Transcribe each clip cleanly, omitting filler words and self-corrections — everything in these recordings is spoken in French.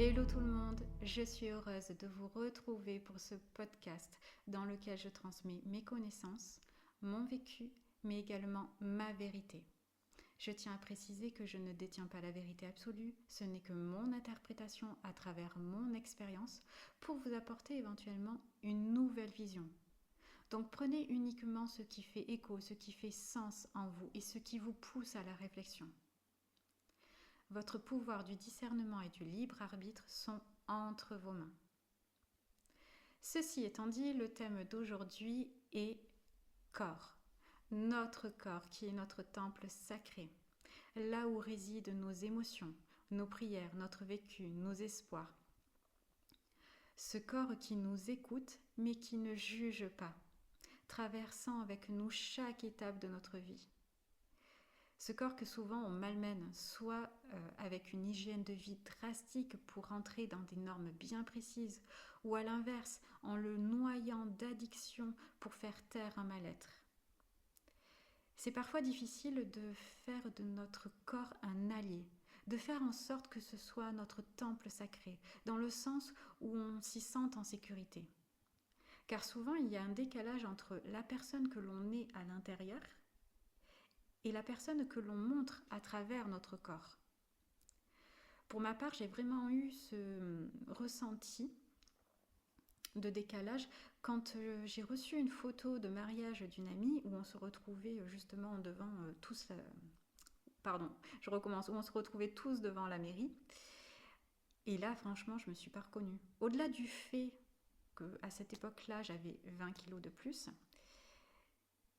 Hello tout le monde, je suis heureuse de vous retrouver pour ce podcast dans lequel je transmets mes connaissances, mon vécu, mais également ma vérité. Je tiens à préciser que je ne détiens pas la vérité absolue, ce n'est que mon interprétation à travers mon expérience pour vous apporter éventuellement une nouvelle vision. Donc prenez uniquement ce qui fait écho, ce qui fait sens en vous et ce qui vous pousse à la réflexion. Votre pouvoir du discernement et du libre arbitre sont entre vos mains. Ceci étant dit, le thème d'aujourd'hui est corps. Notre corps qui est notre temple sacré, là où résident nos émotions, nos prières, notre vécu, nos espoirs. Ce corps qui nous écoute mais qui ne juge pas, traversant avec nous chaque étape de notre vie. Ce corps que souvent on malmène, soit avec une hygiène de vie drastique pour entrer dans des normes bien précises, ou à l'inverse, en le noyant d'addiction pour faire taire un mal-être. C'est parfois difficile de faire de notre corps un allié, de faire en sorte que ce soit notre temple sacré, dans le sens où on s'y sente en sécurité. Car souvent, il y a un décalage entre la personne que l'on est à l'intérieur et la personne que l'on montre à travers notre corps. Pour ma part, j'ai vraiment eu ce ressenti de décalage quand j'ai reçu une photo de mariage d'une amie où on se retrouvait justement devant tous... Pardon, je recommence, où on se retrouvait tous devant la mairie. Et là, franchement, je ne me suis pas reconnue. Au-delà du fait qu'à cette époque-là, j'avais 20 kilos de plus,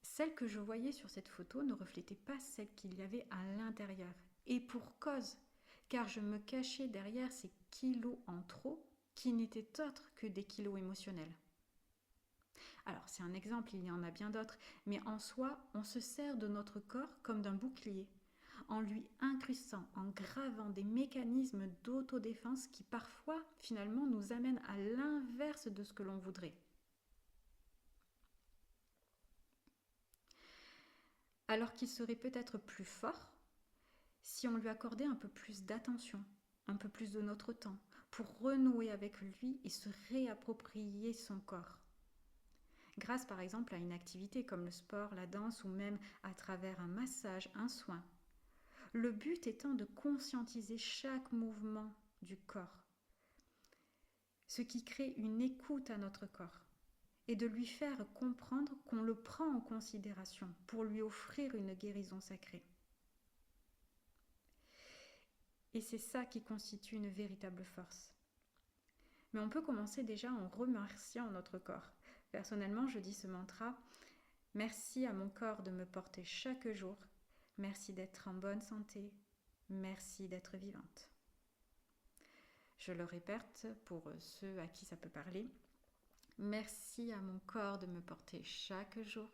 celle que je voyais sur cette photo ne reflétait pas celle qu'il y avait à l'intérieur. Et pour cause, car je me cachais derrière ces kilos en trop qui n'étaient autres que des kilos émotionnels. Alors c'est un exemple, il y en a bien d'autres, mais en soi, on se sert de notre corps comme d'un bouclier, en lui incrustant, en gravant des mécanismes d'autodéfense qui parfois, finalement, nous amènent à l'inverse de ce que l'on voudrait. Alors qu'il serait peut-être plus fort si on lui accordait un peu plus d'attention, un peu plus de notre temps, pour renouer avec lui et se réapproprier son corps. Grâce par exemple à une activité comme le sport, la danse ou même à travers un massage, un soin. Le but étant de conscientiser chaque mouvement du corps, ce qui crée une écoute à notre corps et de lui faire comprendre qu'on le prend en considération pour lui offrir une guérison sacrée. Et c'est ça qui constitue une véritable force. Mais on peut commencer déjà en remerciant notre corps. Personnellement, je dis ce mantra: merci à mon corps de me porter chaque jour. Merci d'être en bonne santé. Merci d'être vivante. Je le répète pour ceux à qui ça peut parler. Merci à mon corps de me porter chaque jour.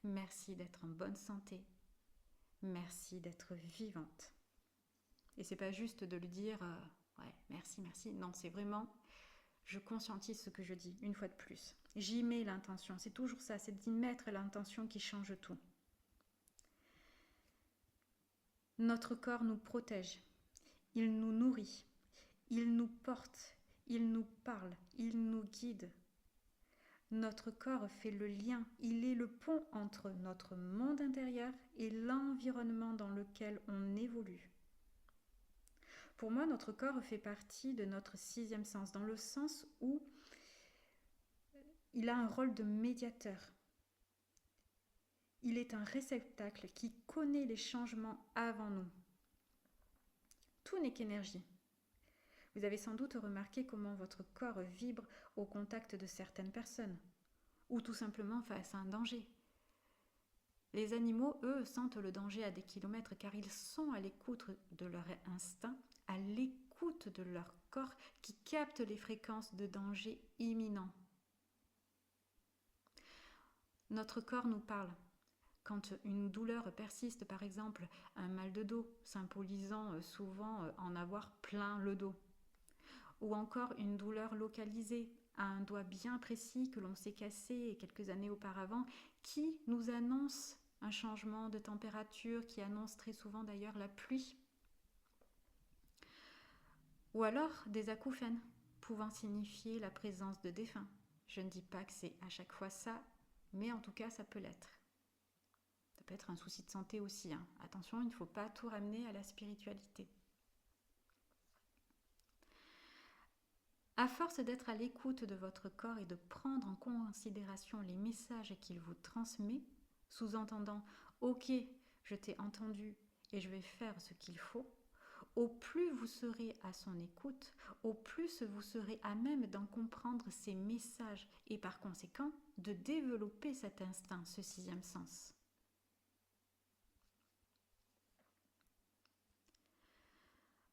Merci d'être en bonne santé. Merci d'être vivante. Et c'est pas juste de le dire ouais, merci, merci. Non, c'est vraiment je conscientise ce que je dis, une fois de plus. J'y mets l'intention, c'est toujours ça, c'est d'y mettre l'intention qui change tout. Notre corps nous protège, il nous nourrit, il nous porte, il nous parle, il nous guide. Notre corps fait le lien, il est le pont entre notre monde intérieur et l'environnement dans lequel on évolue. Pour moi, notre corps fait partie de notre sixième sens, dans le sens où il a un rôle de médiateur. Il est un réceptacle qui connaît les changements avant nous. Tout n'est qu'énergie. Vous avez sans doute remarqué comment votre corps vibre au contact de certaines personnes, ou tout simplement face à un danger. Les animaux, eux, sentent le danger à des kilomètres car ils sont à l'écoute de leur instinct, à l'écoute de leur corps qui capte les fréquences de danger imminent. Notre corps nous parle. Quand une douleur persiste, par exemple un mal de dos, symbolisant souvent en avoir plein le dos, ou encore une douleur localisée à un doigt bien précis que l'on s'est cassé quelques années auparavant, qui nous annonce un changement de température, qui annonce très souvent d'ailleurs la pluie. Ou alors des acouphènes, pouvant signifier la présence de défunts. Je ne dis pas que c'est à chaque fois ça, mais en tout cas ça peut l'être. Ça peut être un souci de santé aussi, hein. Attention, il ne faut pas tout ramener à la spiritualité. À force d'être à l'écoute de votre corps et de prendre en considération les messages qu'il vous transmet, sous-entendant « Ok, je t'ai entendu et je vais faire ce qu'il faut », au plus vous serez à son écoute, au plus vous serez à même d'en comprendre ses messages et par conséquent de développer cet instinct, ce sixième sens.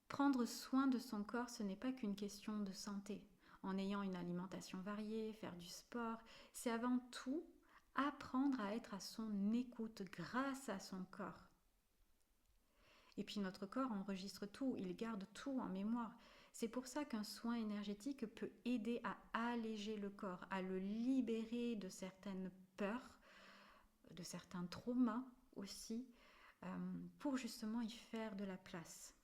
Prendre soin de son corps, ce n'est pas qu'une question de santé. En ayant une alimentation variée, faire du sport, c'est avant tout apprendre à être à son écoute grâce à son corps. Et puis notre corps enregistre tout, il garde tout en mémoire. C'est pour ça qu'un soin énergétique peut aider à alléger le corps, à le libérer de certaines peurs, de certains traumas aussi, pour justement y faire de la place.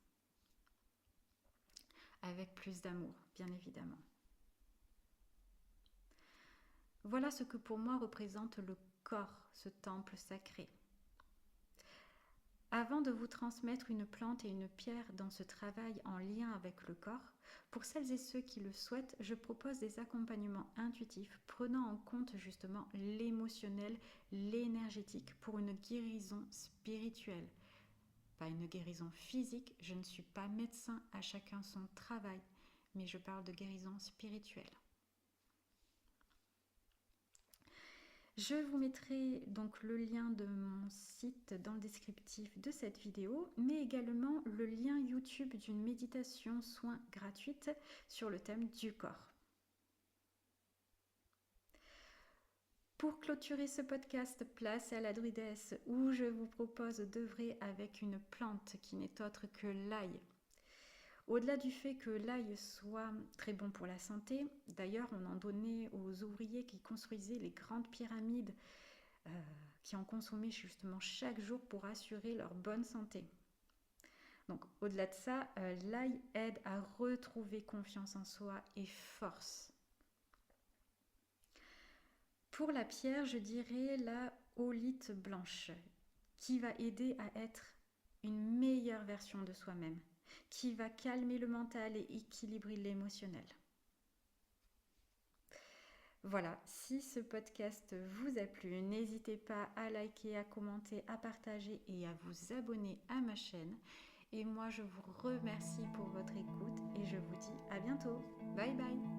Avec plus d'amour, bien évidemment. Voilà ce que pour moi représente le corps, ce temple sacré. Avant de vous transmettre une plante et une pierre dans ce travail en lien avec le corps, pour celles et ceux qui le souhaitent, je propose des accompagnements intuitifs prenant en compte justement l'émotionnel, l'énergétique pour une guérison spirituelle. Pas une guérison physique, je ne suis pas médecin, à chacun son travail, mais je parle de guérison spirituelle. Je vous mettrai donc le lien de mon site dans le descriptif de cette vidéo, mais également le lien YouTube d'une méditation soin gratuite sur le thème du corps. Pour clôturer ce podcast, place à la druidesse où je vous propose d'œuvrer avec une plante qui n'est autre que l'ail. Au-delà du fait que l'ail soit très bon pour la santé, d'ailleurs on en donnait aux ouvriers qui construisaient les grandes pyramides, qui en consommaient justement chaque jour pour assurer leur bonne santé. Donc au-delà de ça, l'ail aide à retrouver confiance en soi et force. Pour la pierre, je dirais la holite blanche, qui va aider à être une meilleure version de soi-même, qui va calmer le mental et équilibrer l'émotionnel. Voilà, si ce podcast vous a plu, n'hésitez pas à liker, à commenter, à partager et à vous abonner à ma chaîne. Et moi, je vous remercie pour votre écoute et je vous dis à bientôt. Bye bye!